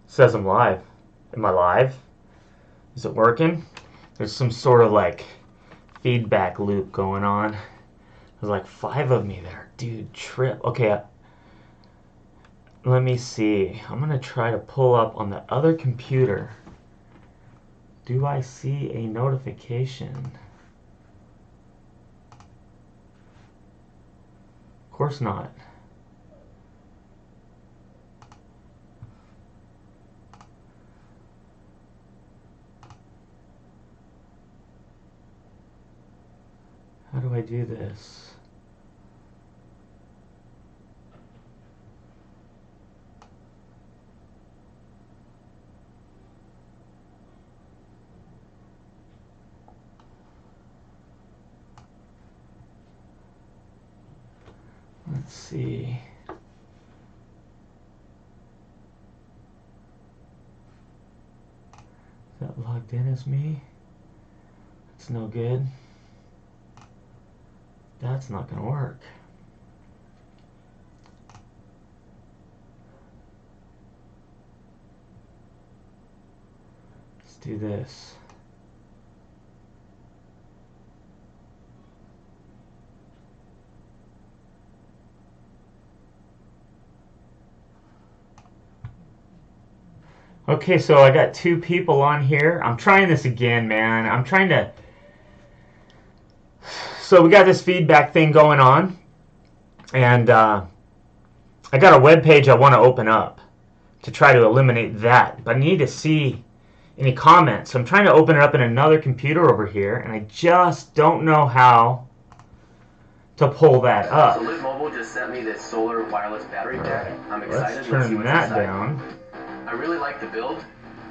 says I'm live. Am I live? Is it working? There's some sort of like feedback loop going on. There's like 5 of me there. Dude, trip. Okay, let me see. I'm going to try to pull up on the other computer. Do I see a notification? Of course not. How do I do this? Let's see. Is that logged in as me? It's no good. That's not going to work. Let's do this. Okay, so I got 2 people on here. I'm trying this again, man. I'm trying to... So we got this feedback thing going on, and I got a web page I want to open up to try to eliminate that, but I need to see any comments. So I'm trying to open it up in another computer over here, and I just don't know how to pull that up. So Lit Mobile just sent me this solar wireless battery pack. I'm excited. Let's turn that down. I really like the build.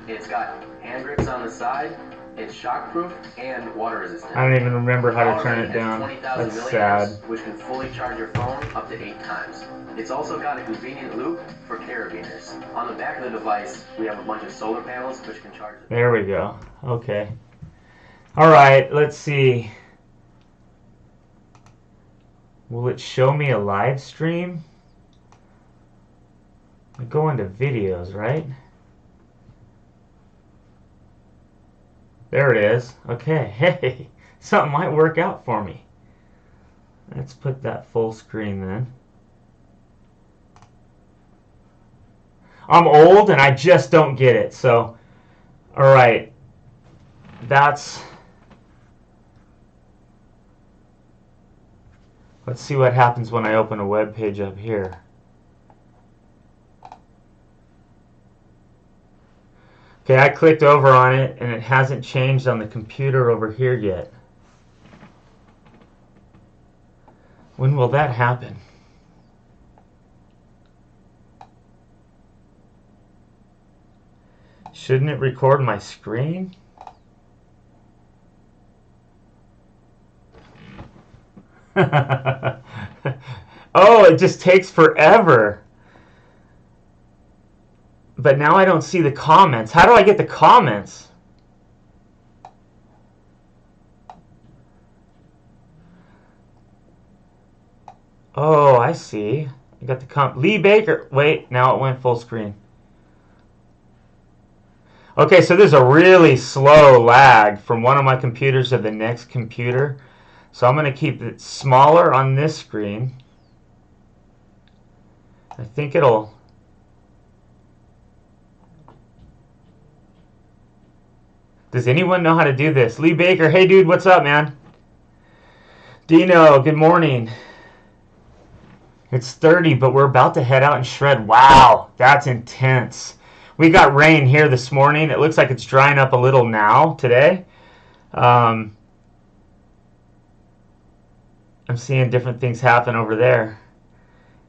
It's got hand grips on the side. It's shockproof and water resistant. I don't even remember how to turn it down. That's sad. Which can fully charge your phone up to 8 times. It's also got a convenient loop for carabiners. On the back of the device, we have a bunch of solar panels which can charge it. There we go. Okay. All right, let's see. Will it show me a live stream? I go into videos, right? There it is. Okay, hey, something might work out for me. Let's put that full screen then. I'm old and I just don't get it. So, all right, that's... Let's see what happens when I open a web page up here. Okay, I clicked over on it and it hasn't changed on the computer over here yet. When will that happen? Shouldn't it record my screen? Oh, it just takes forever. But now I don't see the comments. How do I get the comments? Oh, I see. I got the Lee Baker. Wait, now it went full screen. Okay, so there's a really slow lag from one of my computers to the next computer. So I'm going to keep it smaller on this screen. I think it'll... Does anyone know how to do this? Lee Baker, hey dude, what's up, man? Dino, good morning. It's 30, but we're about to head out and shred. Wow, that's intense. We got rain here this morning. It looks like it's drying up a little now, today. I'm seeing different things happen over there.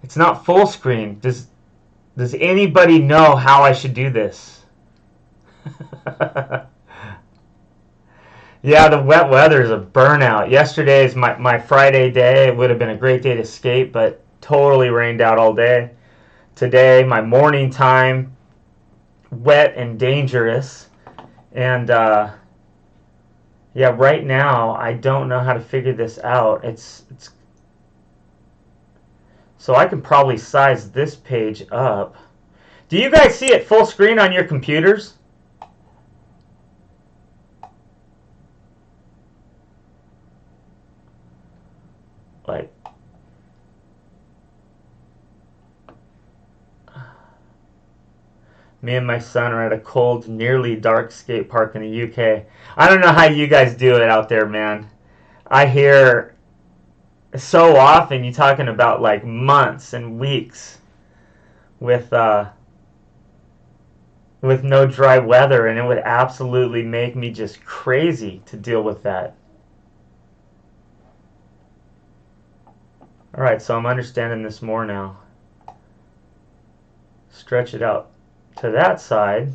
It's not full screen. Does anybody know how I should do this? Yeah, the wet weather is a burnout. Yesterday is my Friday day. It would have been a great day to skate, but totally rained out all day. Today, my morning time, wet and dangerous. And yeah, right now I don't know how to figure this out. It's so I can probably size this page up. Do you guys see it full screen on your computers? Like, me and my son are at a cold, nearly dark skate park in the UK. I don't know how you guys do it out there, man. I hear so often you talking about like months and weeks with no dry weather, and it would absolutely make me just crazy to deal with that. All right, so I'm understanding this more now. Stretch it out to that side.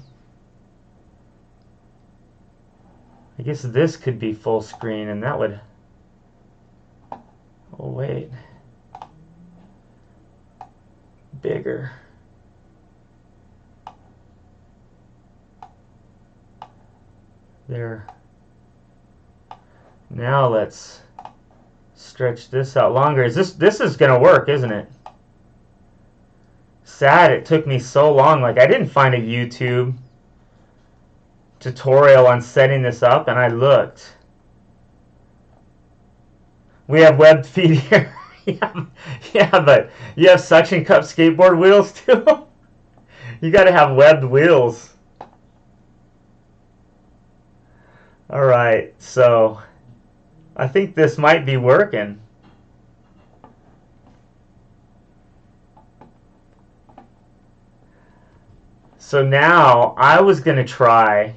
I guess this could be full screen, and that would... Oh, wait. Bigger. There. Now let's stretch this out longer. This is gonna work, isn't it? Sad it took me so long. Like, I didn't find a YouTube tutorial on setting this up, and I looked. We have webbed feet here. Yeah, but you have suction cup skateboard wheels too? You gotta have webbed wheels. Alright, so I think this might be working. So now I was going to try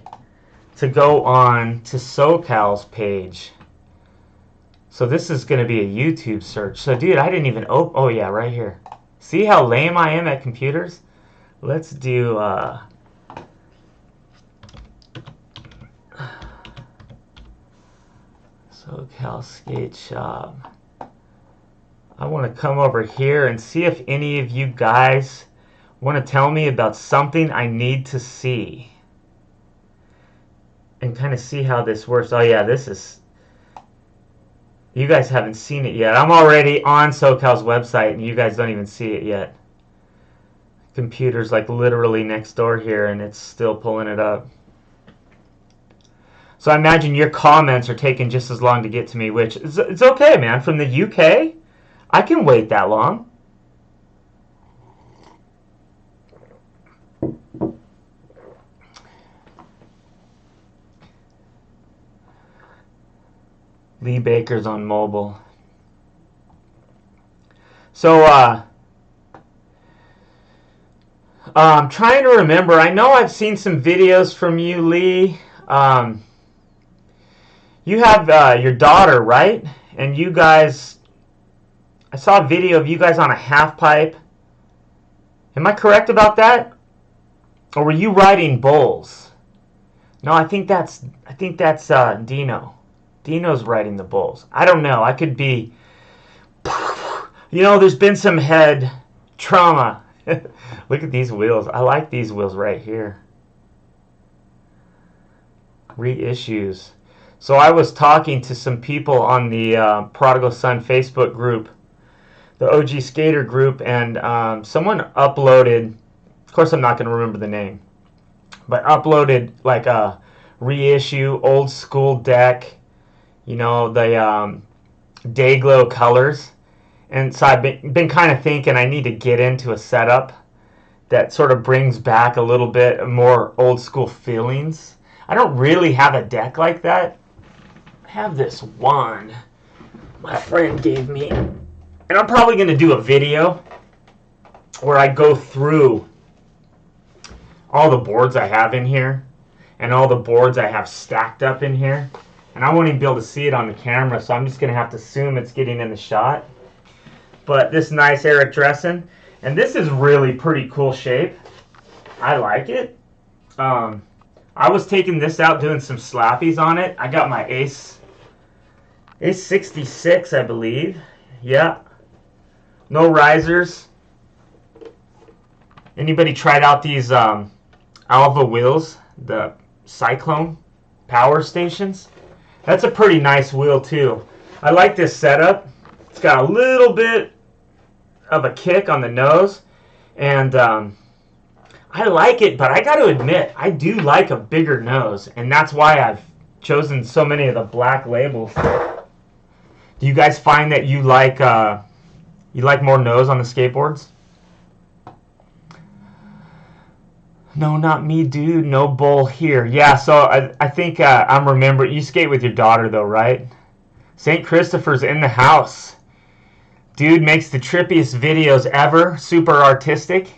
to go on to SoCal's page. So this is going to be a YouTube search. So dude, I didn't even open... Oh yeah, right here. See how lame I am at computers? Let's do... SoCal Skate Shop. I want to come over here and see if any of you guys want to tell me about something I need to see. And kind of see how this works. Oh yeah, this is... You guys haven't seen it yet. I'm already on SoCal's website and you guys don't even see it yet. Computer's like literally next door here and it's still pulling it up. So I imagine your comments are taking just as long to get to me, which is, it's okay, man. From the UK, I can wait that long. Lee Baker's on mobile. So, I'm trying to remember. I know I've seen some videos from you, Lee. You have your daughter, right? And you guys, I saw a video of you guys on a half pipe. Am I correct about that? Or were you riding bulls? No, I think that's Dino. Dino's riding the bulls. I don't know. I could be... You know, there's been some head trauma. Look at these wheels. I like these wheels right here. Reissues. So I was talking to some people on the Prodigal Son Facebook group, the OG Skater group, and someone uploaded, of course I'm not going to remember the name, but uploaded like a reissue, old school deck, you know, the Dayglow colors. And so I've been kind of thinking I need to get into a setup that sort of brings back a little bit more old school feelings. I don't really have a deck like that. I have this one my friend gave me. And I'm probably going to do a video where I go through all the boards I have in here and all the boards I have stacked up in here. And I won't even be able to see it on the camera, so I'm just going to have to assume it's getting in the shot. But this nice Eric Dressen. And this is really pretty cool shape. I like it. I was taking this out doing some slappies on it. I got my Ace 66, I believe. Yeah. No risers. Anybody tried out these Alva wheels? The Cyclone power stations? That's a pretty nice wheel too. I like this setup. It's got a little bit of a kick on the nose. And I I like it, but I got to admit, I do like a bigger nose, and that's why I've chosen so many of the black labels. Do you guys find that you like more nose on the skateboards? No, not me, dude. No bull here. Yeah, so I think I'm remembering. You skate with your daughter, though, right? St. Christopher's in the house. Dude makes the trippiest videos ever. Super artistic.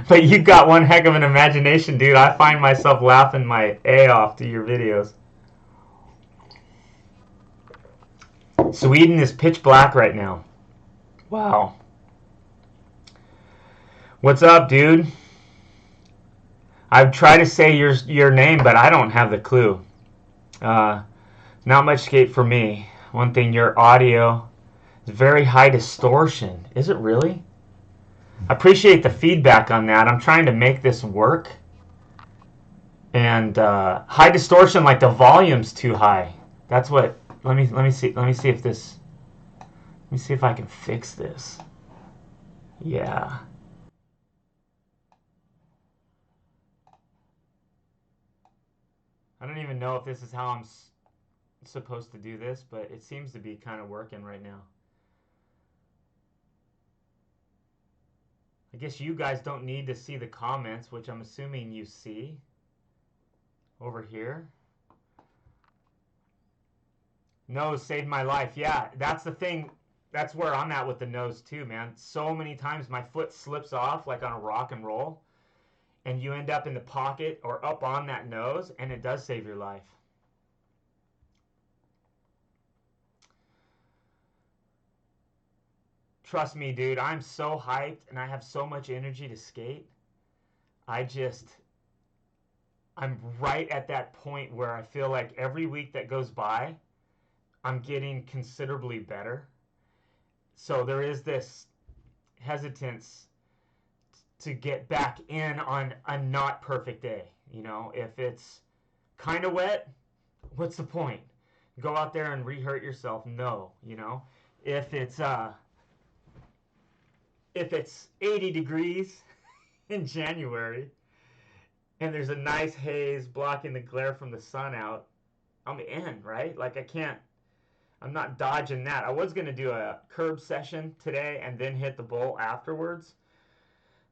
But you got one heck of an imagination, dude. I find myself laughing my A off to your videos. Sweden is pitch black right now. Wow. What's up, dude? I've tried to say your name, but I don't have the clue. Uh, Not much skate for me. One thing, your audio is very high distortion. Is it really? I appreciate the feedback on that. I'm trying to make this work. And high distortion, like the volume's too high. That's what. Let me see if this. Let me see if I can fix this. Yeah. I don't even know if this is how I'm supposed to do this, but it seems to be kind of working right now. I guess you guys don't need to see the comments, which I'm assuming you see over here. Nose saved my life. Yeah, that's the thing. That's where I'm at with the nose too, man. So many times my foot slips off like on a rock and roll, and you end up in the pocket or up on that nose, and it does save your life. Trust me, dude, I'm so hyped and I have so much energy to skate. I just, I'm right at that point where I feel like every week that goes by, I'm getting considerably better. So there is this hesitance to get back in on a not perfect day. You know, if it's kind of wet, what's the point? Go out there and re-hurt yourself? No, you know. If it's if it's 80 degrees in January and there's a nice haze blocking the glare from the sun out, I'm in, right? Like I'm not dodging that. I was going to do a curb session today and then hit the bowl afterwards,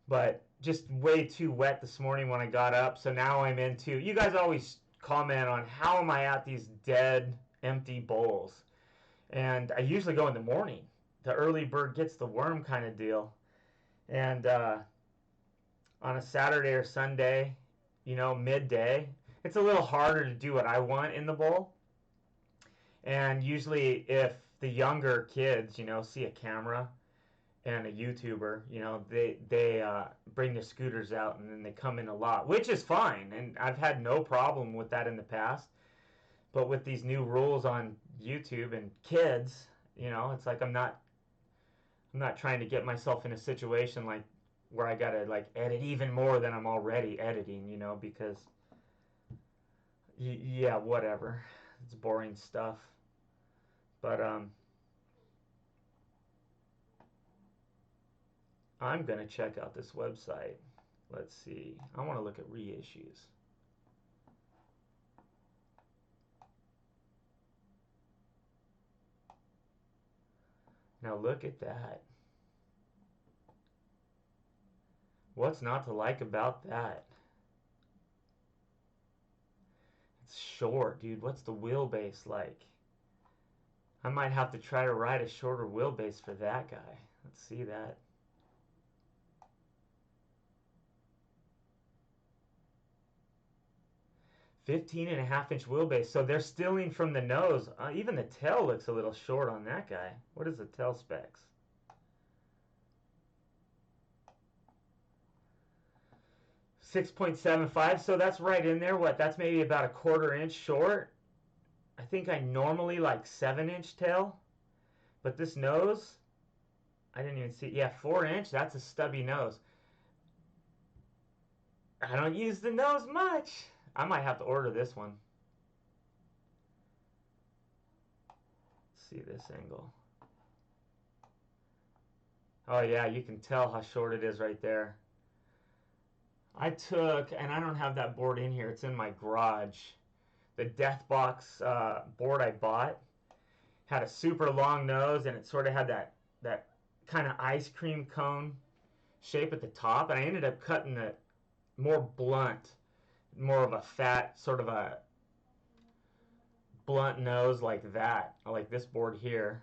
but just way too wet this morning when I got up. So now I'm into, you guys always comment on how am I at these dead, empty bowls. And I usually go in the morning. The early bird gets the worm kind of deal. And on a Saturday or Sunday, you know, midday, it's a little harder to do what I want in the bowl. And usually if the younger kids, you know, see a camera and a YouTuber, you know, they bring their scooters out and then they come in a lot, which is fine. And I've had no problem with that in the past. But with these new rules on YouTube and kids, you know, it's like I'm not trying to get myself in a situation like where I gotta like edit even more than I'm already editing, you know, because yeah, whatever. It's boring stuff. But I'm gonna check out this website. Let's see. I want to look at reissues. Now look at that. What's not to like about that? It's short, dude. What's the wheelbase like? I might have to try to ride a shorter wheelbase for that guy. Let's see that. 15.5 inch wheelbase. So they're stealing from the nose. Even the tail looks a little short on that guy. What is the tail specs? 6.75. So that's right in there. What? That's maybe about a 1/4 inch short. I think I normally like 7-inch tail. But this nose, I didn't even see. Yeah, 4-inch. That's a stubby nose. I don't use the nose much. I might have to order this one. Let's see this angle. Oh yeah, you can tell how short it is right there. I took, and I don't have that board in here, it's in my garage. The Deathbox board I bought had a super long nose, and it sort of had that kind of ice cream cone shape at the top, and I ended up cutting it more blunt, more of a fat, sort of a blunt nose like that, like this board here.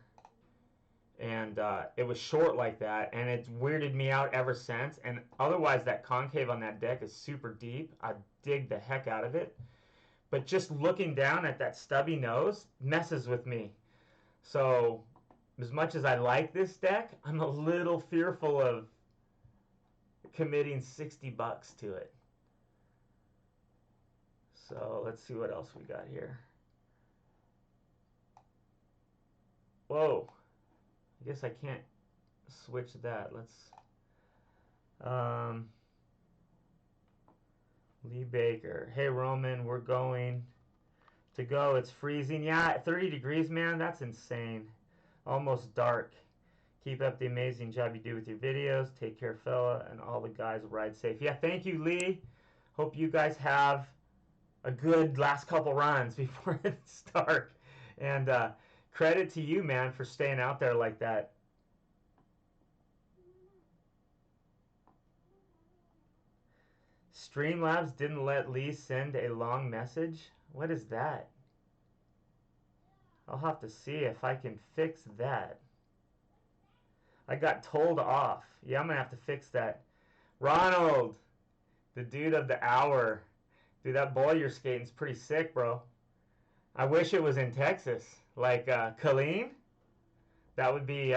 And it was short like that, and it's weirded me out ever since. And otherwise, that concave on that deck is super deep. I dig the heck out of it. But just looking down at that stubby nose messes with me. So as much as I like this deck, I'm a little fearful of committing $60 to it. So let's see what else we got here. Whoa. I guess I can't switch that. Let's Lee Baker. Hey Roman, we're going to go. It's freezing. Yeah, 30 degrees, man. That's insane. Almost dark. Keep up the amazing job you do with your videos. Take care, fella, and all the guys will ride safe. Yeah, thank you, Lee. Hope you guys have a good last couple runs before it's dark. And credit to you, man, for staying out there like that. Streamlabs didn't let Lee send a long message. What is that? I'll have to see if I can fix that. I got told off. Yeah, I'm going to have to fix that. Ronald, the dude of the hour. Dude, that bowl you're skating is pretty sick, bro. I wish it was in Texas. Like Colleen. That'd be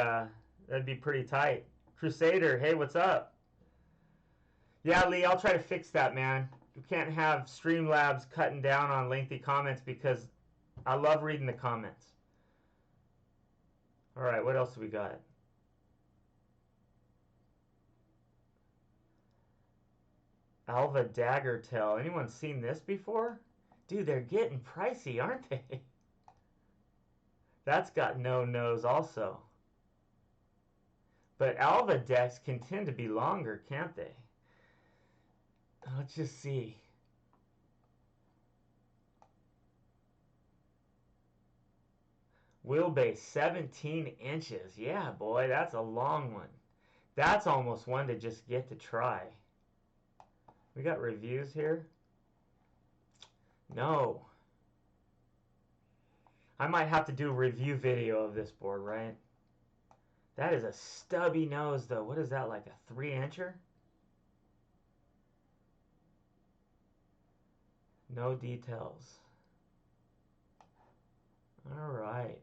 pretty tight. Crusader, hey, what's up? Yeah, Lee, I'll try to fix that, man. You can't have Streamlabs cutting down on lengthy comments because I love reading the comments. All right, what else do we got? Alva Daggertail. Anyone seen this before? Dude, they're getting pricey, aren't they? That's got no nose also. But Alva decks can tend to be longer, can't they? Let's just see. Wheelbase, 17 inches. Yeah, boy, that's a long one. That's almost one to just get to try. We got reviews here? No. I might have to do a review video of this board, right? That is a stubby nose, though. What is that, like a 3-incher? No details. All right.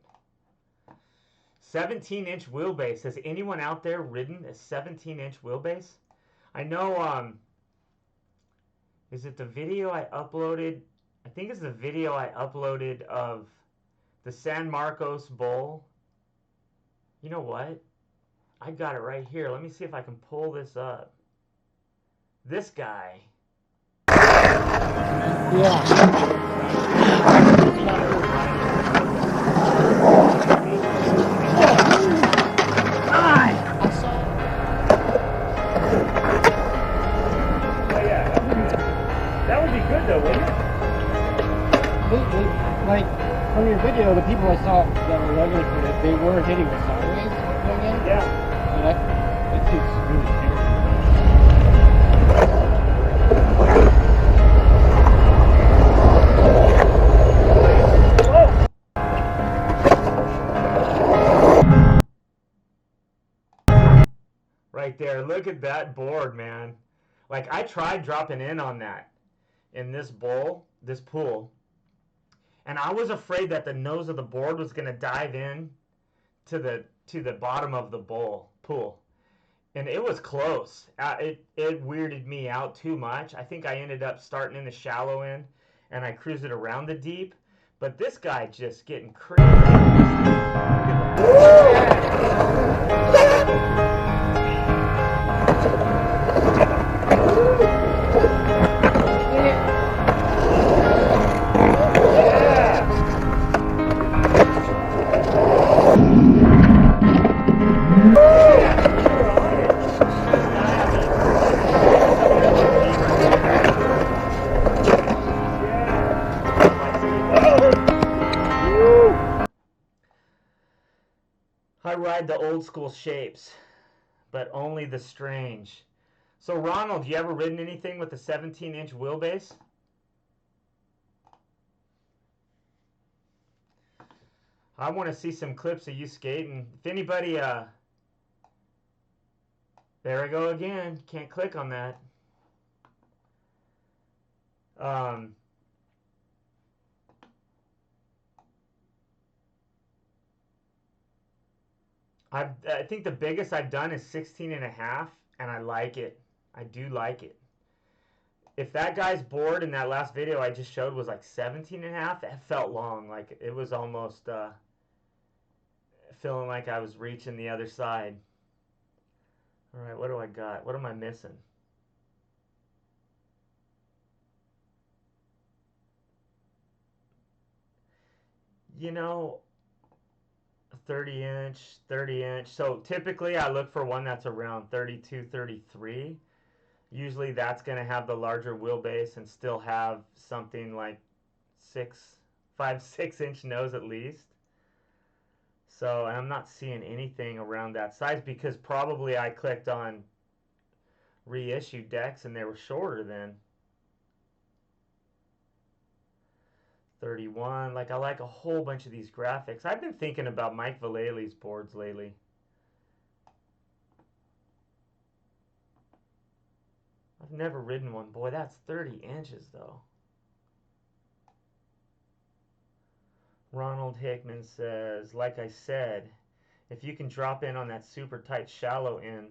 17-inch wheelbase. Has anyone out there ridden a 17-inch wheelbase? I know, is it the video I uploaded? I think it's the video I uploaded of the San Marcos Bowl. You know what? I got it right here. Let me see if I can pull this up. This guy. Yeah. That would be good though, wouldn't it? Like, from your video, the people I saw that were regular for it, they were hitting the sideways going in. Yeah. And that seems really scary. Right there, look at that board, man. Like, I tried dropping in on that in this bowl, this pool, and I was afraid that the nose of the board was going to dive in to the bottom of the pool, and it was close. It weirded me out too much. I think I ended up starting in the shallow end, and I cruised it around the deep, but this guy just getting crazy. the old school shapes, but only the strange. So Ronald, you ever ridden anything with a 17-inch wheelbase? I want to see some clips of you skating. If anybody, there I go again. Can't click on that. I think the biggest I've done is 16 and a half, and I like it. I do like it. If that guy's board in that last video I just showed was like 17 and a half, that felt long. Like it was almost feeling like I was reaching the other side. All right, what do I got? What am I missing? You know, 30 inch. So typically I look for one that's around 32, 33. Usually that's going to have the larger wheelbase and still have something like 5, 6 inch nose at least. So I'm not seeing anything around that size because probably I clicked on reissued decks and they were shorter then. 31. Like I like a whole bunch of these graphics. I've been thinking about Mike Vallely's boards lately. I've never ridden one. Boy, that's 30 inches though. Ronald Hickman says, like I said, if you can drop in on that super tight shallow end,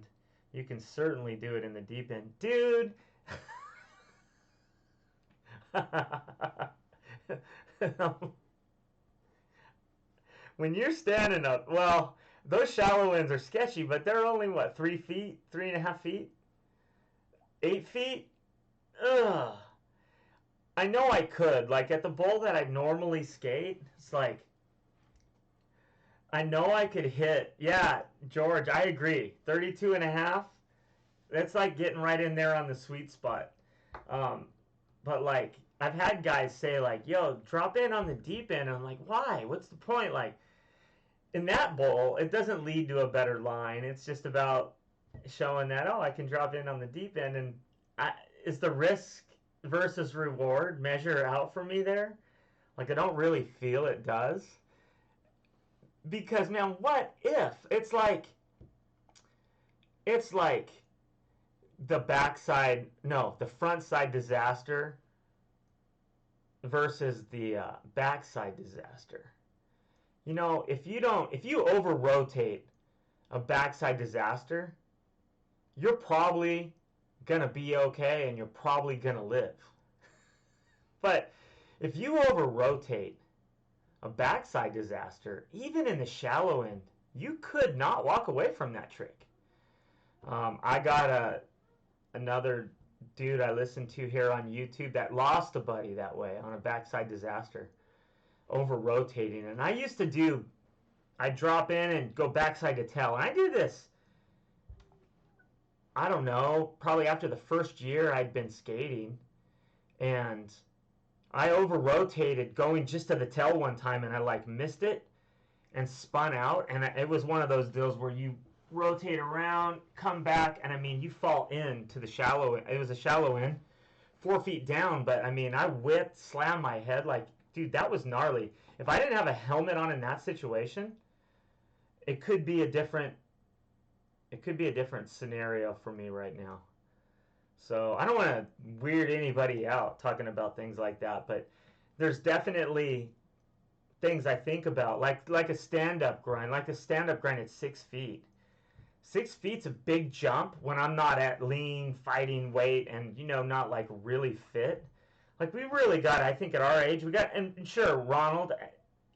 you can certainly do it in the deep end. Dude! When you're standing up, well, those shallow ends are sketchy, but they're only, what, 3 feet? 3.5 feet? 8 feet? Ugh. I know I could. Like, at the bowl that I normally skate, it's like, I know I could hit. Yeah, George, I agree. 32 and a half, that's like getting right in there on the sweet spot. But, like, I've had guys say, like, yo, drop in on the deep end. I'm like, why? What's the point? Like, in that bowl, it doesn't lead to a better line. It's just about showing that, oh, I can drop in on the deep end. And is the risk versus reward measure out for me there? Like, I don't really feel it does. Because, man, what if? It's like the the front side disaster versus the backside disaster. You know, if you over rotate a backside disaster, you're probably gonna be okay and you're probably gonna live. But if you over rotate a backside disaster, even in the shallow end, you could not walk away from that trick. I got another dude I listened to here on YouTube that lost a buddy that way on a backside disaster, over rotating. And I drop in and go backside to tail. And I do this, I don't know, probably after the first year I'd been skating. And I over rotated going just to the tail one time and I like missed it and spun out. And it was one of those deals where you rotate around, come back, and I mean, you fall into the shallow end. It was a shallow end, 4 feet down, but I mean, I whipped, slammed my head. Like, dude, that was gnarly. If I didn't have a helmet on in that situation, it could be a different scenario for me right now. So I don't want to weird anybody out talking about things like that, but there's definitely things I think about, like a stand-up grind. Like a stand-up grind at 6 feet. 6 feet's a big jump when I'm not at lean, fighting weight, and, you know, not, like, really fit. Like, we really got, I think at our age, and sure, Ronald,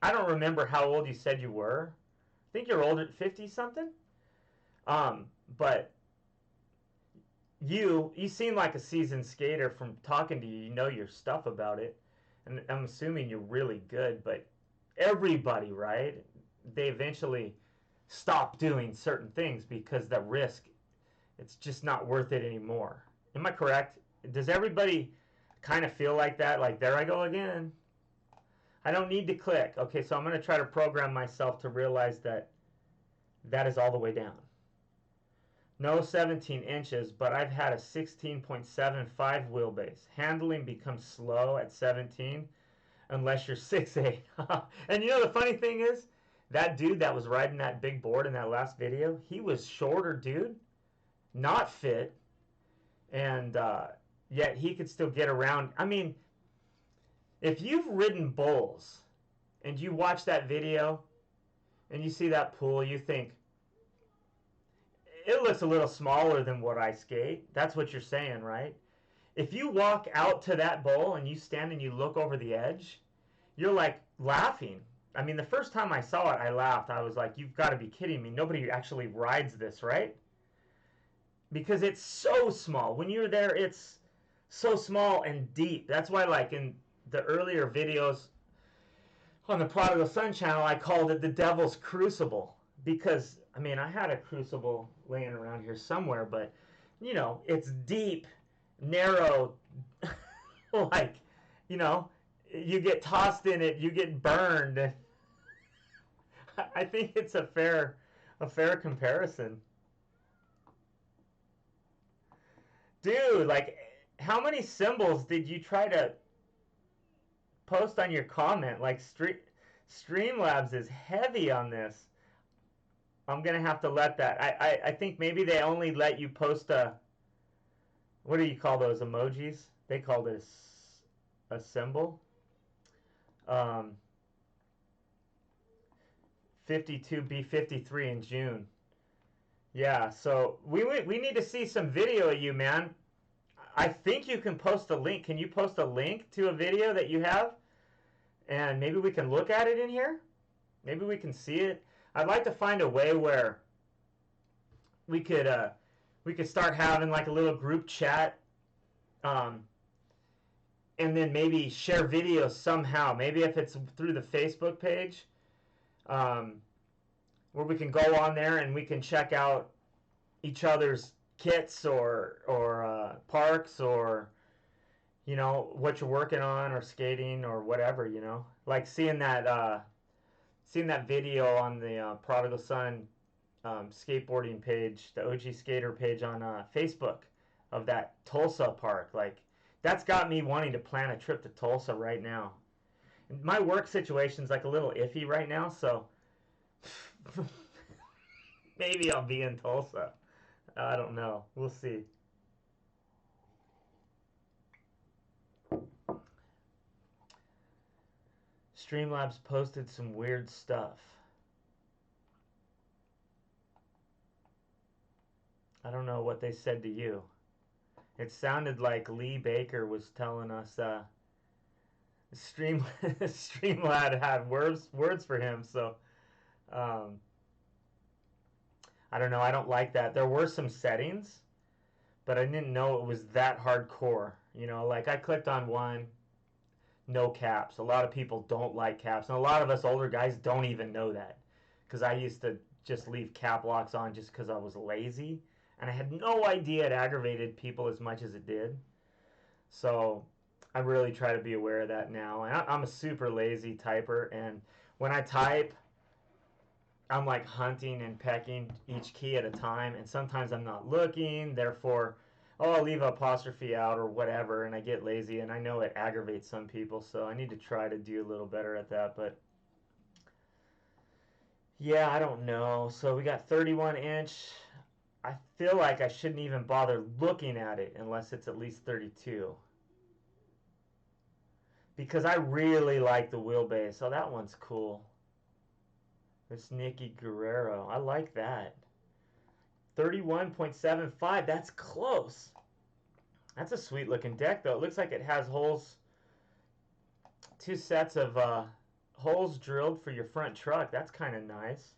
I don't remember how old you said you were. I think you're older, 50-something? But you seem like a seasoned skater from talking to you. You know your stuff about it. And I'm assuming you're really good, but everybody, right? They eventually stop doing certain things because the risk, it's just not worth it anymore. Am I correct? Does everybody kind of feel like that? Like, there I go again. I don't need to click. Okay, so I'm going to try to program myself to realize that That is all the way down. No 17 inches, but I've had a 16.75 wheelbase. Handling becomes slow at 17 unless you're 6'8". And you know the funny thing is, that dude that was riding that big board in that last video, he was shorter, dude, not fit, and yet he could still get around. I mean, if you've ridden bulls and you watch that video and you see that pool, you think, it looks a little smaller than what I skate. That's what you're saying, right? If you walk out to that bowl and you stand and you look over the edge, you're like laughing. I mean, the first time I saw it, I laughed. I was like, you've got to be kidding me. Nobody actually rides this, right? Because it's so small. When you're there, it's so small and deep. That's why, like, in the earlier videos on the Prodigal Son channel, I called it the Devil's Crucible. Because, I mean, I had a crucible laying around here somewhere, but, you know, it's deep, narrow, like, you know, you get tossed in it, you get burned. I think it's a fair comparison. Dude, like, how many symbols did you try to post on your comment? Like, Streamlabs is heavy on this. I'm going to have to let that. I think maybe they only let you post a, what do you call those emojis? They called it a symbol. 52B53 in June. Yeah, so we need to see some video of you, man. I think you can post a link. Can you post a link to a video that you have? And maybe we can look at it in here? Maybe we can see it. I'd like to find a way where we could start having like a little group chat, and then maybe share videos somehow. Maybe if it's through the Facebook page, where we can go on there and we can check out each other's kits or parks, or, you know, what you're working on or skating or whatever, you know. Like seeing that video on the Prodigal Son skateboarding page, the OG Skater page on Facebook, of that Tulsa park. Like, that's got me wanting to plan a trip to Tulsa right now. And my work situation's like a little iffy right now, so maybe I'll be in Tulsa. I don't know. We'll see. Streamlabs posted some weird stuff. I don't know what they said to you. It sounded like Lee Baker was telling us Streamlab had words for him, so I don't know. I don't like that. There were some settings, but I didn't know it was that hardcore. You know, like I clicked on one, no caps. A lot of people don't like caps, and a lot of us older guys don't even know that, because I used to just leave cap locks on just because I was lazy, and I had no idea it aggravated people as much as it did. So I really try to be aware of that now. And I'm a super lazy typer, and when I type, I'm like hunting and pecking each key at a time, and sometimes I'm not looking, therefore, oh, I'll leave an apostrophe out or whatever, and I get lazy, and I know it aggravates some people, so I need to try to do a little better at that. But yeah, I don't know. So we got 31 inch. I feel like I shouldn't even bother looking at it unless it's at least 32. Because I really like the wheelbase. Oh, that one's cool. It's Nicky Guerrero. I like that. 31.75. That's close. That's a sweet looking deck, though. It looks like it has holes. 2 sets of holes drilled for your front truck. That's kind of nice.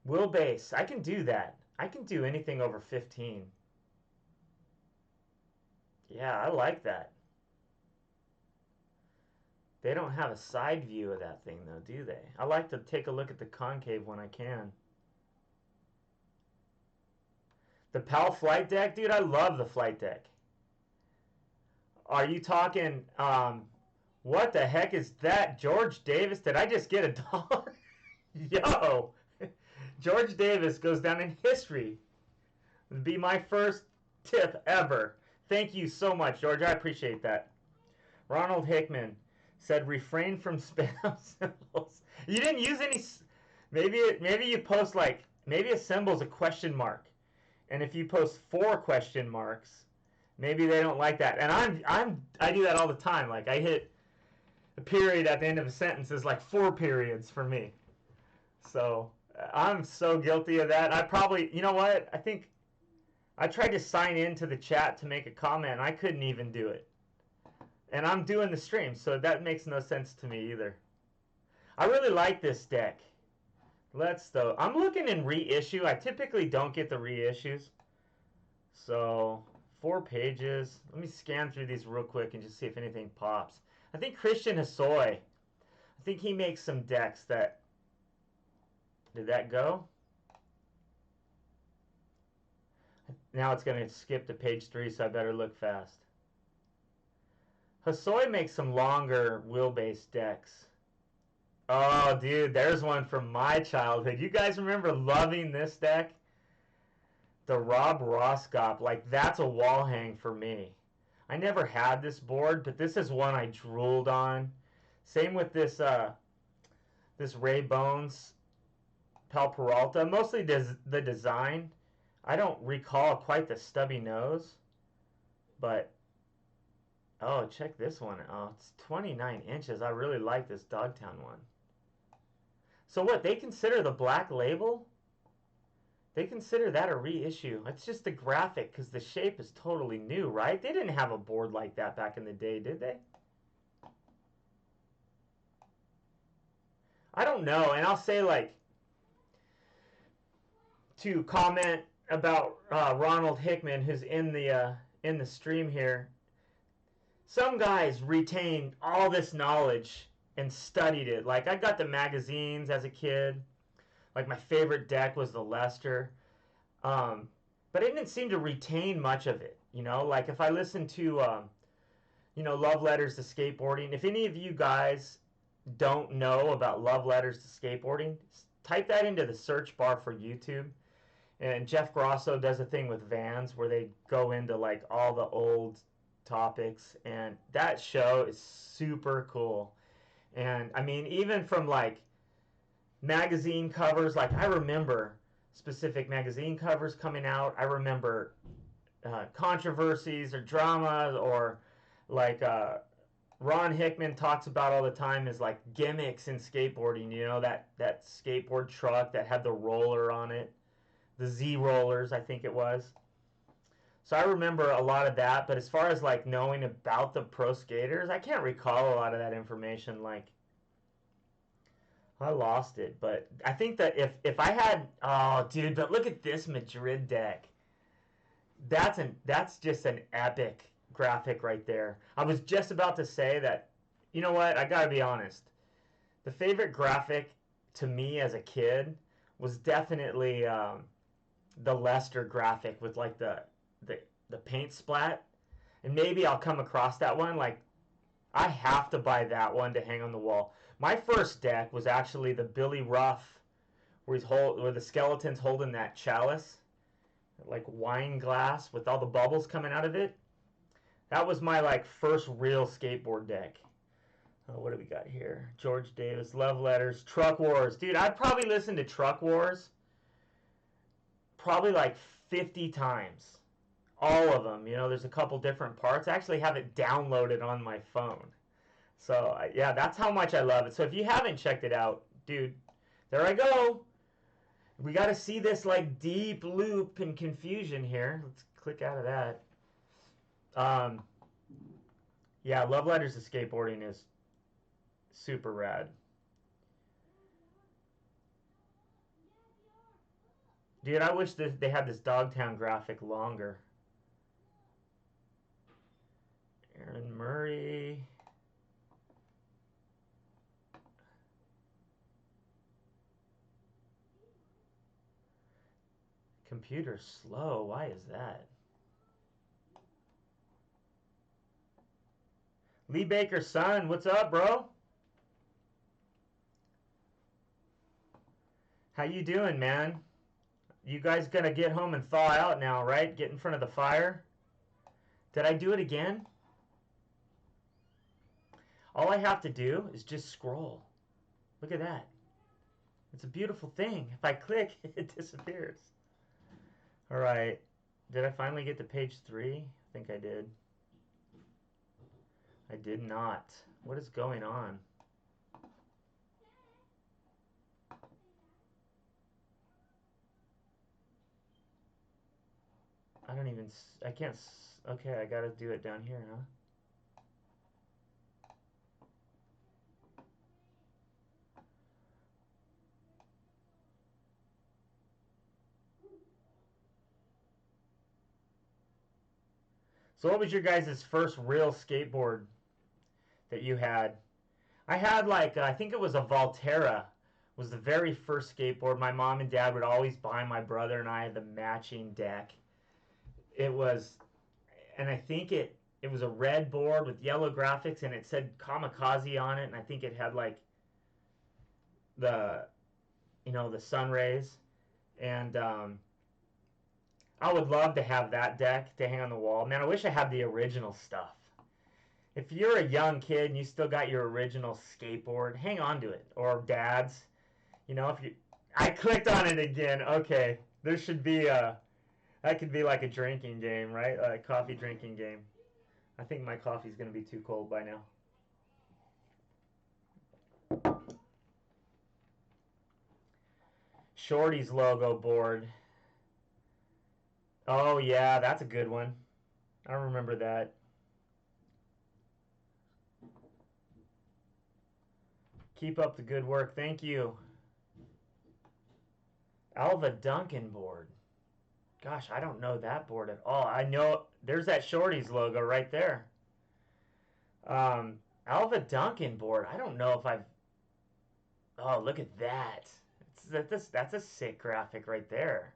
Wheelbase. I can do that. I can do anything over 15. Yeah, I like that. They don't have a side view of that thing, though, do they? I like to take a look at the concave when I can. The PAL flight deck? Dude, I love the flight deck. Are you talking What the heck is that? George Davis? Did I just get $1? Yo! George Davis goes down in history. It'd be my first tip ever. Thank you so much, George. I appreciate that. Ronald Hickman said, refrain from spam symbols. You didn't use any. Maybe you post like maybe a symbol's a question mark, and if you post 4 question marks, maybe they don't like that. And I do that all the time. Like I hit a period at the end of a sentence is like 4 periods for me. So I'm so guilty of that. I probably, you know what? I think I tried to sign into the chat to make a comment. I couldn't even do it. And I'm doing the stream, so that makes no sense to me either. I really like this deck. I'm looking in reissue. I typically don't get the reissues. So 4 pages. Let me scan through these real quick and just see if anything pops. I think Christian Hosoi, I think he makes some decks that... Did that go? Now it's going to skip to page 3, so I better look fast. Hosoi makes some longer wheelbase decks. Oh, dude, there's one from my childhood. You guys remember loving this deck? The Rob Roskop. Like, that's a wall hang for me. I never had this board, but this is one I drooled on. Same with this this Ray Bones Pal Peralta. Mostly the design. I don't recall quite the stubby nose, but oh, check this one. Oh, it's 29 inches. I really like this Dogtown one. So what, they consider the black label? They consider that a reissue. It's just the graphic because the shape is totally new, right? They didn't have a board like that back in the day, did they? I don't know, and I'll say like to comment about Ronald Hickman, who's in the stream here. Some guys retain all this knowledge and studied it. Like I got the magazines as a kid. Like my favorite deck was the Lester, but I didn't seem to retain much of it. You know, like if I listen to Love Letters to Skateboarding. If any of you guys don't know about Love Letters to Skateboarding, type that into the search bar for YouTube. And Jeff Grosso does a thing with Vans where they go into like all the old topics, and that show is super cool. And I mean, even from like magazine covers, like I remember specific magazine covers coming out. I remember controversies or dramas, or like Ron Hickman talks about all the time is like gimmicks in skateboarding. You know, that skateboard truck that had the roller on it, the Z rollers, I think it was. So I remember a lot of that, but as far as like knowing about the pro skaters, I can't recall a lot of that information. Like I lost it, but I think that if I had, oh dude, but look at this Madrid deck. That's just an epic graphic right there. I was just about to say that, you know what, I gotta be honest. The favorite graphic to me as a kid was definitely the Lester graphic with like the paint splat. And maybe I'll come across that one. Like, I have to buy that one to hang on the wall. My first deck was actually the Billy Ruff, where the skeleton's holding that chalice, like wine glass with all the bubbles coming out of it. That was my like first real skateboard deck. What do we got here? George Davis, Love Letters, Truck Wars. Dude, I'd probably listen to Truck Wars probably like 50 times. All of them. You know, there's a couple different parts. I actually have it downloaded on my phone. So, yeah, that's how much I love it. So if you haven't checked it out, dude, there I go. We got to see this, like, deep loop and confusion here. Let's click out of that. Yeah, Love Letters to Skateboarding is super rad. Dude, I wish they had this Dogtown graphic longer. Aaron Murray. Computer slow. Why is that? Lee Baker's son, what's up, bro? How you doing, man? You guys gonna get home and thaw out now, right? Get in front of the fire. Did I do it again? All I have to do is just scroll. Look at that. It's a beautiful thing. If I click, it disappears. All right. Did I finally get to page 3? I think I did. I did not. What is going on? I don't even... I can't... Okay, I gotta do it down here, huh? So what was your guys' first real skateboard that you had? I had like, I think it was a Volterra was the very first skateboard. My mom and dad would always buy my brother and I the matching deck. It was, and I think it was a red board with yellow graphics and it said Kamikaze on it, and I think it had like the, the sun rays. And I would love to have that deck to hang on the wall. Man, I wish I had the original stuff. If you're a young kid and you still got your original skateboard, hang on to it. Or dad's. If you... I clicked on it again. Okay. There should be a... That could be like a drinking game, right? A coffee drinking game. I think my coffee's going to be too cold by now. Shorty's logo board. Oh, yeah. That's a good one. I remember that. Keep up the good work. Thank you. Alva Duncan board. Gosh, I don't know that board at all. I know there's that Shorty's logo right there. Alva Duncan board. I don't know if I've... Oh, look at that. That's a sick graphic right there.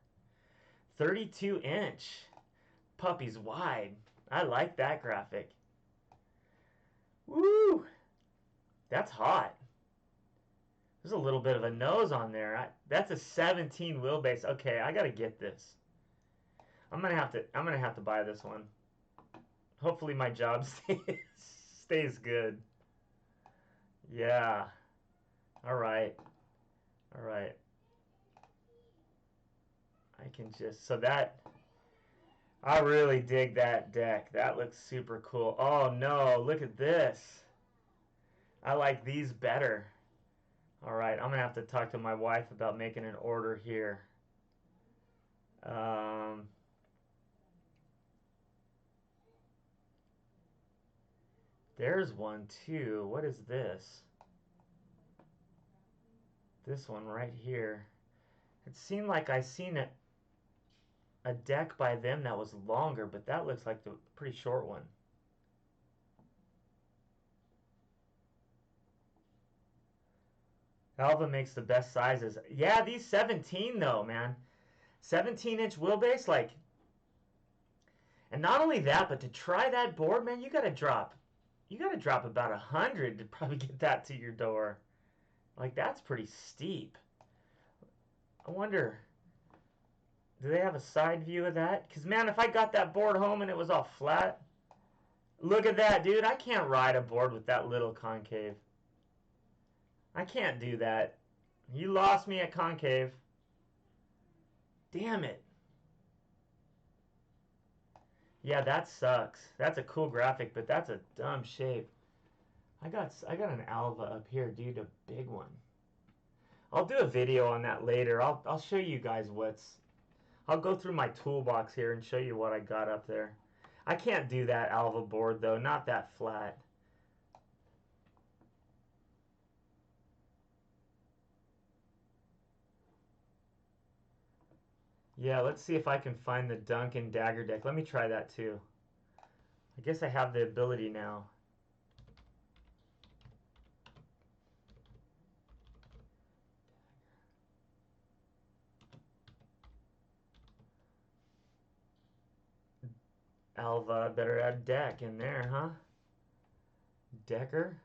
32-inch. Puppy's wide. I like that graphic. Woo! That's hot. There's a little bit of a nose on there. That's a 17 wheelbase. Okay, I gotta get this. I'm gonna have to buy this one. Hopefully my job stays good. Yeah. All right. All right. I can just... So that... I really dig that deck. That looks super cool. Oh, no. Look at this. I like these better. All right. I'm going to have to talk to my wife about making an order here. There's one, too. What is this? This one right here. It seemed like I seen a deck by them that was longer, but that looks like the pretty short one. Alva makes the best sizes. Yeah, these 17 though, man. 17-inch wheelbase, like... And not only that, but to try that board, man, you gotta drop about 100 to probably get that to your door. Like, that's pretty steep. I wonder... Do they have a side view of that? Because, man, if I got that board home and it was all flat... Look at that, dude. I can't ride a board with that little concave. I can't do that. You lost me at concave. Damn it. Yeah, that sucks. That's a cool graphic, but that's a dumb shape. I got an Alva up here, dude, a big one. I'll do a video on that later. I'll show you guys what's... I'll go through my toolbox here and show you what I got up there. I can't do that Alva board, though. Not that flat. Yeah, let's see if I can find the Duncan Dagger deck. Let me try that, too. I guess I have the ability now. Alva, better add deck in there, huh? Decker.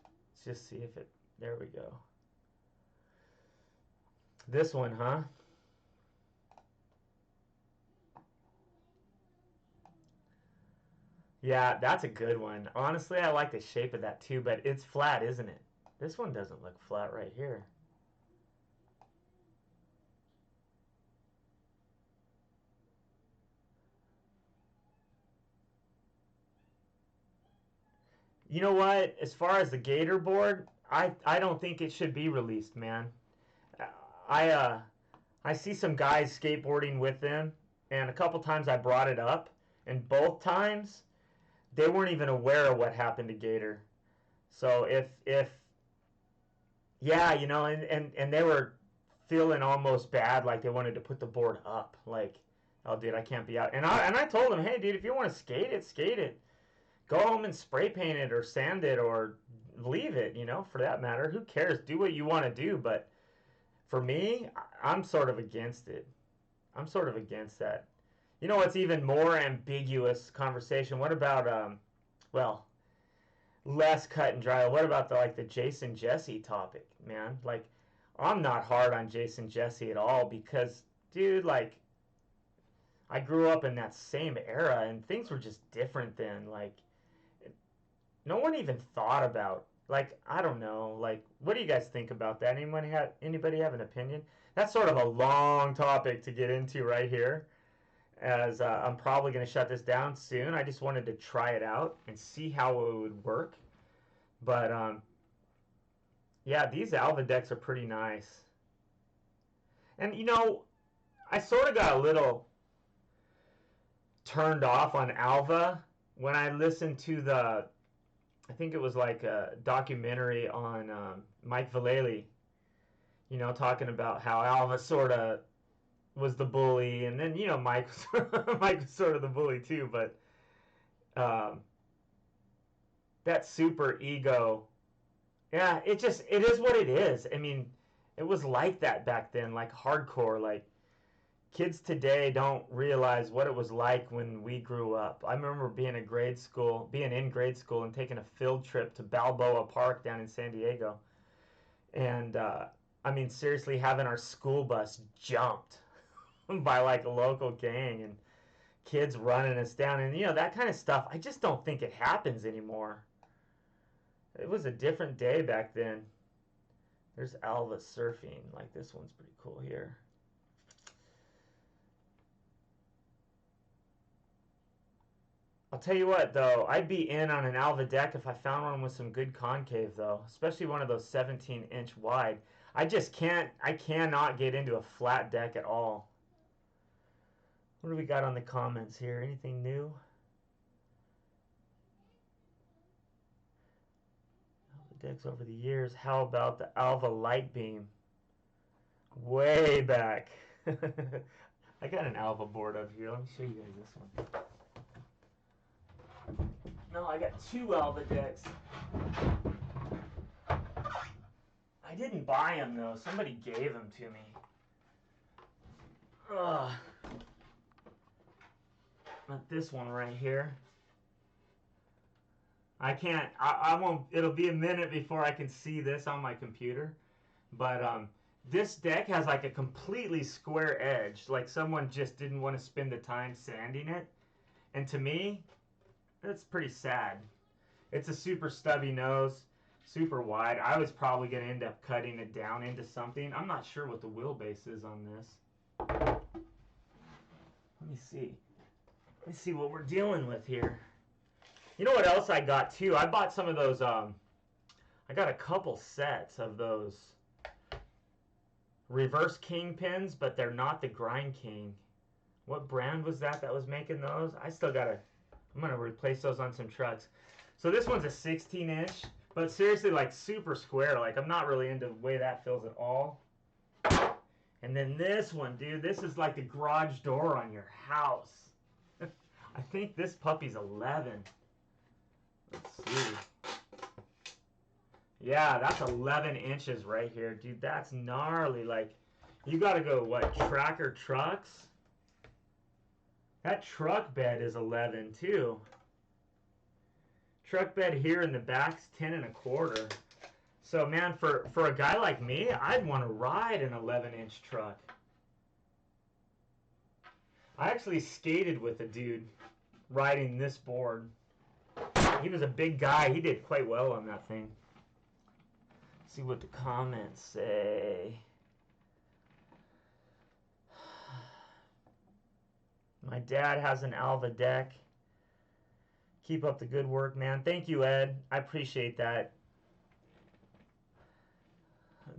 Let's just see if it, there we go. This one, huh? Yeah, that's a good one. Honestly, I like the shape of that too, but it's flat, isn't it? This one doesn't look flat right here. You know what? As far as the Gator board, I don't think it should be released, man. I see some guys skateboarding with them, and a couple times I brought it up, and both times they weren't even aware of what happened to Gator. So if yeah, you know, and they were feeling almost bad, like they wanted to put the board up, like, oh dude, I can't be out. And I told them, hey dude, if you want to skate it, skate it. Go home and spray paint it or sand it or leave it, you know, for that matter. Who cares? Do what you want to do. But for me, I'm sort of against it. I'm sort of against that. You know what's even more ambiguous conversation? What about, well, less cut and dry. What about the Jason Jesse topic, man? Like, I'm not hard on Jason Jesse at all because, dude, like, I grew up in that same era and things were just different then. Like, no one even thought about, like, I don't know, like, what do you guys think about that? Anybody have an opinion? That's sort of a long topic to get into right here, as I'm probably going to shut this down soon. I just wanted to try it out and see how it would work. But yeah, these Alva decks are pretty nice. And you know, I sort of got a little turned off on Alva when I listened to I think it was like a documentary on Mike Vallely, you know, talking about how Alva sort of was the bully, and then, you know, Mike was sort of the bully too, but that super ego, yeah, it is what it is. I mean, it was like that back then, like hardcore, like kids today don't realize what it was like when we grew up. I remember being in grade school and taking a field trip to Balboa Park down in San Diego. And I mean, seriously, having our school bus jumped by like a local gang and kids running us down. And, you know, that kind of stuff, I just don't think it happens anymore. It was a different day back then. There's Alva surfing. Like, this one's pretty cool here. I'll tell you what, though, I'd be in on an Alva deck if I found one with some good concave, though, especially one of those 17-inch wide. I cannot get into a flat deck at all. What do we got on the comments here? Anything new? Alva decks over the years. How about the Alva Light Beam? Way back. I got an Alva board up here. Let me show you guys this one. No, I got two Alva decks. I didn't buy them, though. Somebody gave them to me. Ugh. Not this one right here. I won't, it'll be a minute before I can see this on my computer. But this deck has like a completely square edge. Like someone just didn't want to spend the time sanding it. And to me, that's pretty sad. It's a super stubby nose, super wide. I was probably going to end up cutting it down into something. I'm not sure what the wheelbase is on this. Let me see. Let me see what we're dealing with here. You know what else I got too? I bought some of those, I got a couple sets of those reverse king pins, but they're not the Grind King. What brand was that was making those? I'm going to replace those on some trucks. So this one's a 16-inch, but seriously, like super square. Like, I'm not really into the way that feels at all. And then this one, dude, this is like the garage door on your house. I think this puppy's 11. Let's see. Yeah, that's 11 inches right here, dude. That's gnarly. Like, you got to go, what, Tracker Trucks? That truck bed is 11 too. Truck bed here in the back's 10 and a quarter. So man, for a guy like me, I'd want to ride an 11-inch truck. I actually skated with a dude riding this board. He was a big guy. He did quite well on that thing. Let's see what the comments say. My dad has an Alva deck. Keep up the good work, man. Thank you, Ed. I appreciate that.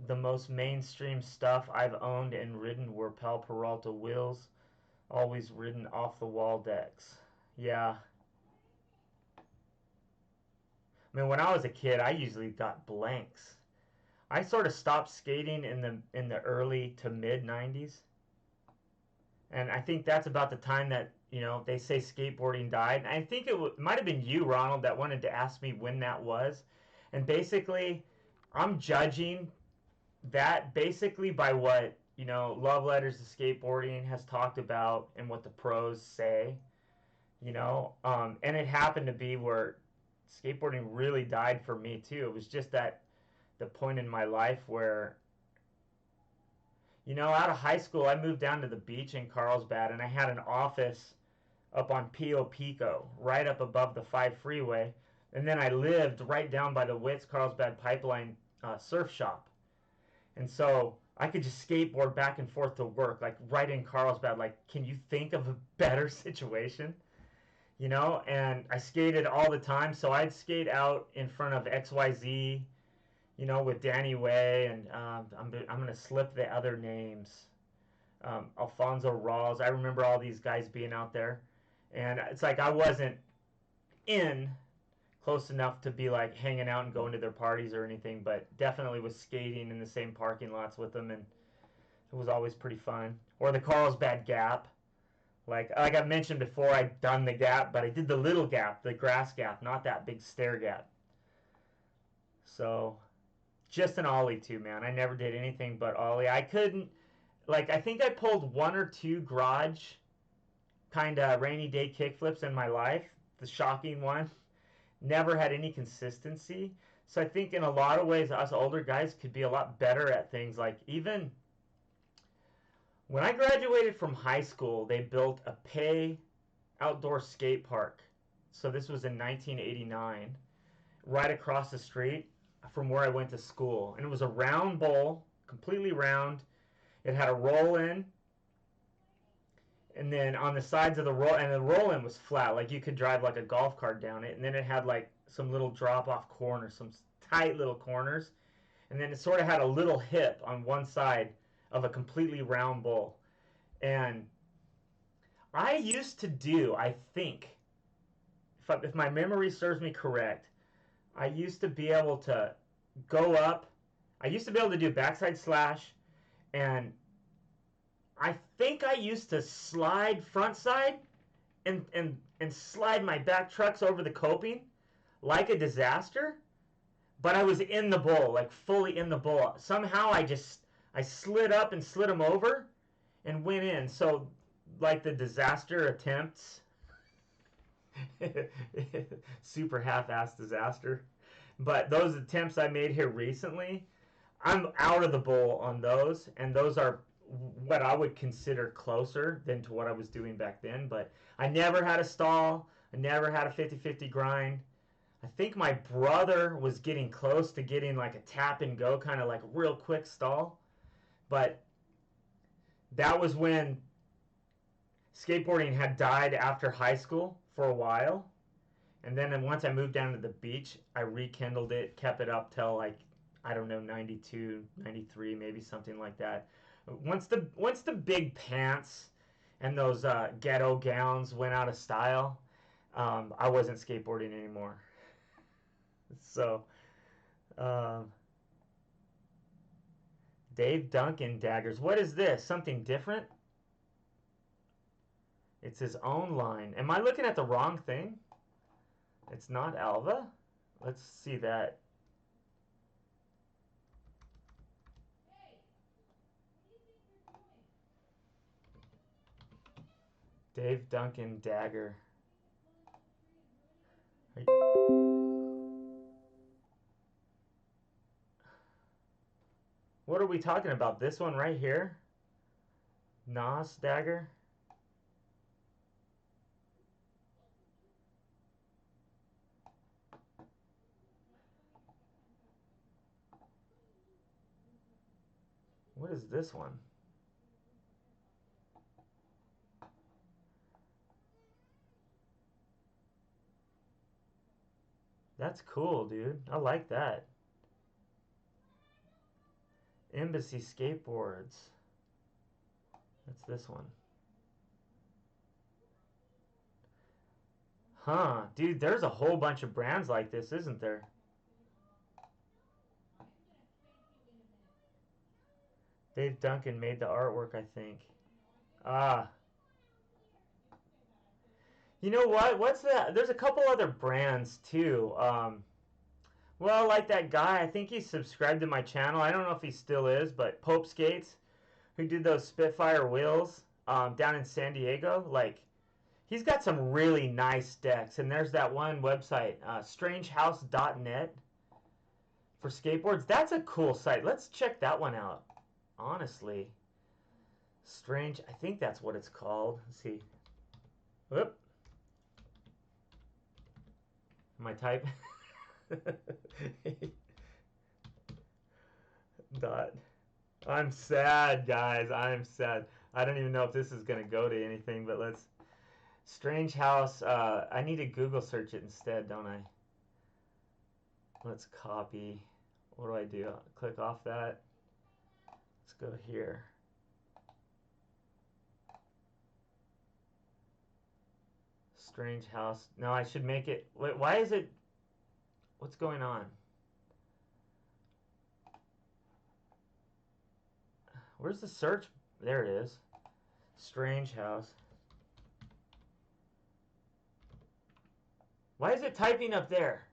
The most mainstream stuff I've owned and ridden were Pal Peralta wheels. Always ridden off the wall decks. Yeah. I mean, when I was a kid, I usually got blanks. I sort of stopped skating in the early to mid 90s. And I think that's about the time that, you know, they say skateboarding died. And I think it might have been you, Ronald, that wanted to ask me when that was. And basically, I'm judging that basically by what, you know, Love Letters to Skateboarding has talked about and what the pros say, you know. And it happened to be where skateboarding really died for me, too. It was just that the point in my life where, you know, out of high school, I moved down to the beach in Carlsbad, and I had an office up on Pio Pico, right up above the 5 freeway. And then I lived right down by the Witz Carlsbad Pipeline surf shop. And so I could just skateboard back and forth to work, like right in Carlsbad. Like, can you think of a better situation? You know, and I skated all the time. So I'd skate out in front of XYZ, you know, with Danny Way, and I'm going to slip the other names. Alfonso Rawls. I remember all these guys being out there. And it's like I wasn't in close enough to be like hanging out and going to their parties or anything, but definitely was skating in the same parking lots with them, and it was always pretty fun. Or the Carlsbad Gap. Like I mentioned before, I'd done the gap, but I did the little gap, the grass gap, not that big stair gap. So just an ollie too, man. I never did anything but ollie. I couldn't, like, I think I pulled 1 or 2 garage kind of rainy day kickflips in my life. The shocking one. Never had any consistency. So I think in a lot of ways, us older guys could be a lot better at things. Like, even when I graduated from high school, they built a pay outdoor skate park. So this was in 1989, right across the street from where I went to school. And it was a round bowl, completely round. It had a roll-in, and then on the sides of the roll-in was flat, like you could drive like a golf cart down it. And then it had like some little drop-off corners, some tight little corners, and then it sort of had a little hip on one side of a completely round bowl. And I used to do, I think, if my memory serves me correct, I used to be able to go up. I used to be able to do backside slash, and I think I used to slide front side and slide my back trucks over the coping like a disaster, but I was in the bowl, like fully in the bowl. Somehow I slid up and slid them over and went in. So like the disaster attempts, super half-assed disaster. But those attempts I made here recently, I'm out of the bowl on those, and those are what I would consider closer than to what I was doing back then. But I never had a stall. I never had a 50-50 grind. I think my brother was getting close to getting like a tap and go, kind of like a real quick stall. But that was when skateboarding had died after high school for a while. And then once I moved down to the beach, I rekindled it, kept it up till like, I don't know, 92, 93, maybe something like that. Once the big pants and those ghetto gowns went out of style, I wasn't skateboarding anymore. So, Dave Duncan daggers. What is this? Something different? It's his own line. Am I looking at the wrong thing? It's not Alva? Let's see that. Dave Duncan dagger. What are we talking about? This one right here? Nos dagger? What is this one? That's cool, dude. I like that. Embassy skateboards. That's this one. Huh, dude, there's a whole bunch of brands like this, isn't there? Dave Duncan made the artwork, I think. Ah. You know what? What's that? There's a couple other brands, too. Well, like that guy, I think he's subscribed to my channel. I don't know if he still is, but Pope Skates, who did those Spitfire wheels down in San Diego, like, he's got some really nice decks. And there's that one website, strangehouse.net, for skateboards. That's a cool site. Let's check that one out, honestly. Strange, I think that's what it's called. Let's see. Whoop. Am I typing? Dot. I'm sad, guys. I'm sad. I don't even know if this is going to go to anything, but let's... Strange House. I need to Google search it instead, don't I? Let's copy. What do I do? Click off that. Let's go here. Strange House. No, I should make it... Wait, why is it... What's going on? Where's the search? There it is. Strange House. Why is it typing up there?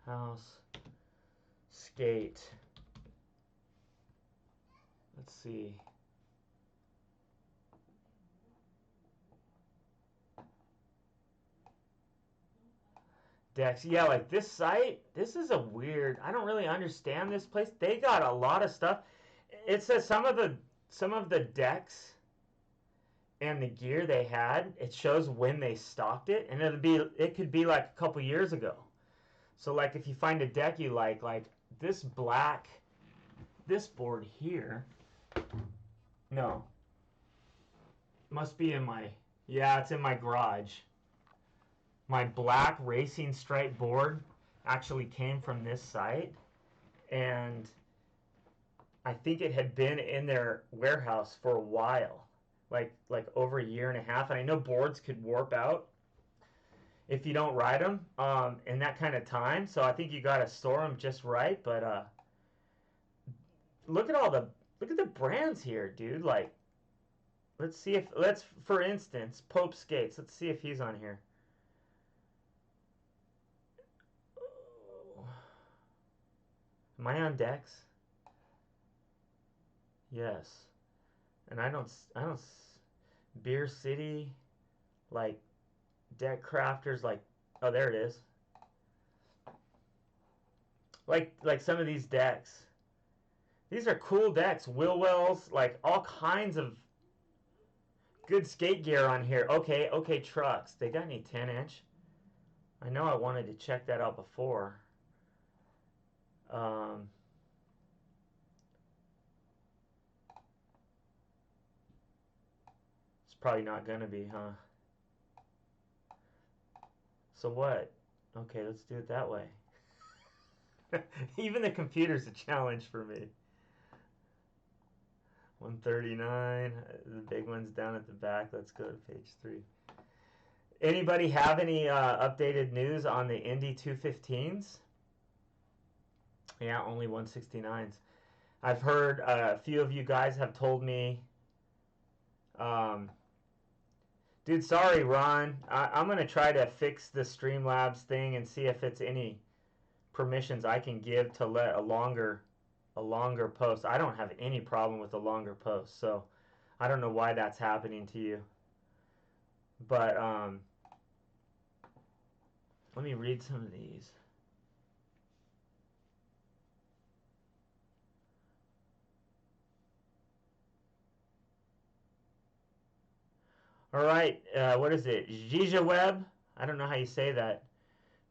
House. Skate. Let's see. Decks. Yeah, like this site, this is a weird, I don't really understand this place. They got a lot of stuff. It says some of the decks and the gear they had, it shows when they stocked it, and it could be like a couple years ago. So like if you find a deck you like this board here. No. Must be in my, yeah, it's in my garage. My black racing stripe board actually came from this site, and I think it had been in their warehouse for a while, like over a year and a half. And I know boards could warp out if you don't ride them in that kind of time. So I think you got to store them just right. But look at the brands here, dude. Like, for instance, Pope Skates. Let's see if he's on here. Am I on decks? Yes. And I don't Beer City, like deck crafters, like, oh, there it is. Like some of these decks. These are cool decks. Willwells, like all kinds of good skate gear on here. Okay, trucks. They got any 10-inch? I know I wanted to check that out before. It's probably not gonna be, huh? So what? Okay, let's do it that way. Even the computer's a challenge for me. 139. The big one's down at the back. Let's go to page 3. Anybody have any updated news on the Indy 215s? Yeah, only 169s. I've heard a few of you guys have told me, dude, sorry, Ron. I'm going to try to fix the Streamlabs thing and see if it's any permissions I can give to let a longer post. I don't have any problem with a longer post, so I don't know why that's happening to you. But let me read some of these. All right, what is it? Zija Web? I don't know how you say that.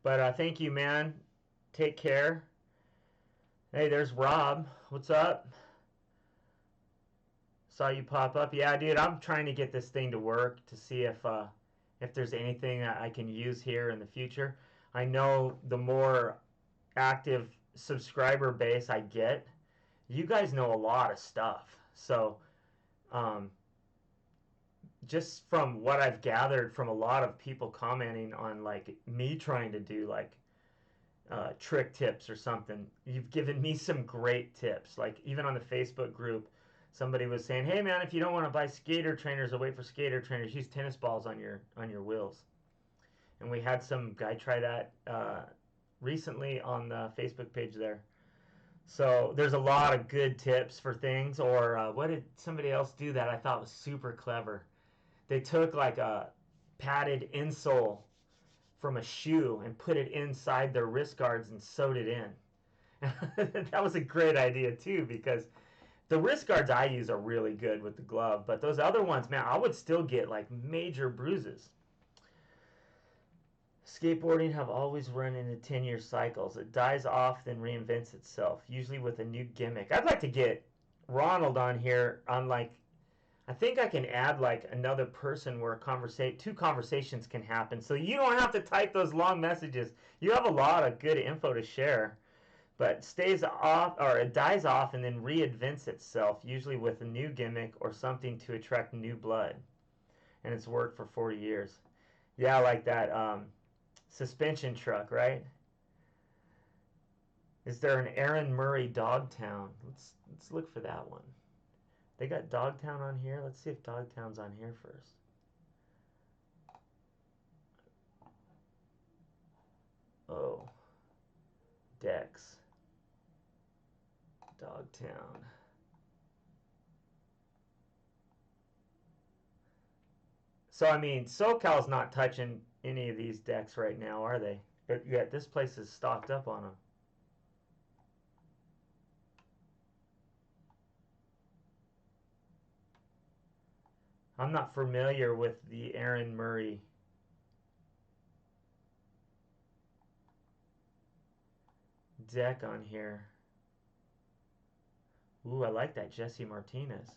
But thank you, man. Take care. Hey, there's Rob. What's up? Saw you pop up. Yeah, dude, I'm trying to get this thing to work to see if there's anything that I can use here in the future. I know the more active subscriber base I get, you guys know a lot of stuff. So, um, just from what I've gathered from a lot of people commenting on like me trying to do like trick tips or something, you've given me some great tips. Like even on the Facebook group, somebody was saying, "Hey man, if you don't want to buy skater trainers or wait for skater trainers, use tennis balls on your wheels." And we had some guy try that recently on the Facebook page there. So there's a lot of good tips for things. Or what did somebody else do that I thought was super clever? They took like a padded insole from a shoe and put it inside their wrist guards and sewed it in. That was a great idea too, because the wrist guards I use are really good with the glove, but those other ones, man, I would still get like major bruises. Skateboarding have always run into 10-year cycles. It dies off, then reinvents itself, usually with a new gimmick. I'd like to get Ronald on here on like, I think I can add like another person where two conversations can happen. So you don't have to type those long messages. You have a lot of good info to share. But stays off, or it dies off and then reinvents itself, usually with a new gimmick or something to attract new blood. And it's worked for 40 years. Yeah, like that suspension truck, right? Is there an Aaron Murray Dogtown? Let's look for that one. They got Dogtown on here. Let's see if Dogtown's on here first. Oh, Dex. Dogtown. So, I mean, SoCal's not touching any of these decks right now, are they? But yet this place is stocked up on them. I'm not familiar with the Aaron Murray deck on here. Ooh, I like that Jesse Martinez.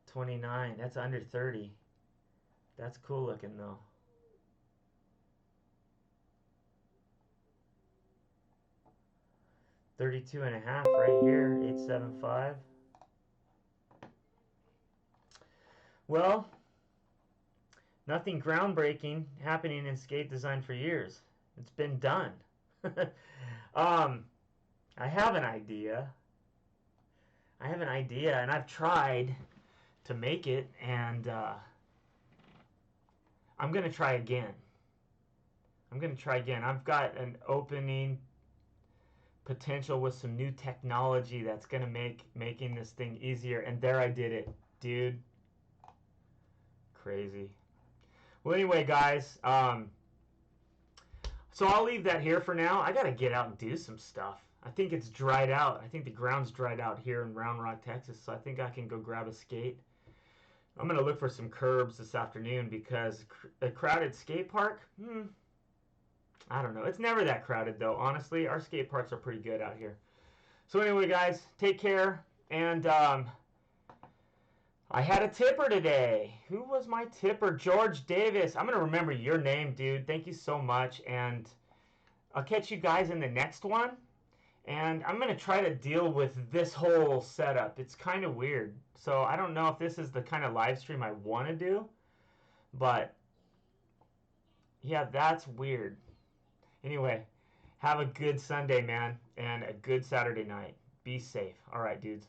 29. That's under 30. That's cool looking though. 32 and a half right here. 875. Well, nothing groundbreaking happening in skate design for years. It's been done. I have an idea. And I've tried to make it, and I'm gonna try again. I've got an opening potential with some new technology that's gonna making this thing easier. And there I did it, dude. Crazy. Well, anyway, guys. So I'll leave that here for now. I gotta get out and do some stuff. I think it's dried out. I think the ground's dried out here in Round Rock, Texas. So I think I can go grab a skate. I'm gonna look for some curbs this afternoon because a crowded skate park. I don't know. It's never that crowded though. Honestly, our skate parks are pretty good out here. So anyway, guys, take care. And I had a tipper today. Who was my tipper? George Davis. I'm going to remember your name, dude. Thank you so much. And I'll catch you guys in the next one. And I'm going to try to deal with this whole setup. It's kind of weird. So I don't know if this is the kind of live stream I want to do. But yeah, that's weird. Anyway, have a good Sunday, man. And a good Saturday night. Be safe. All right, dudes.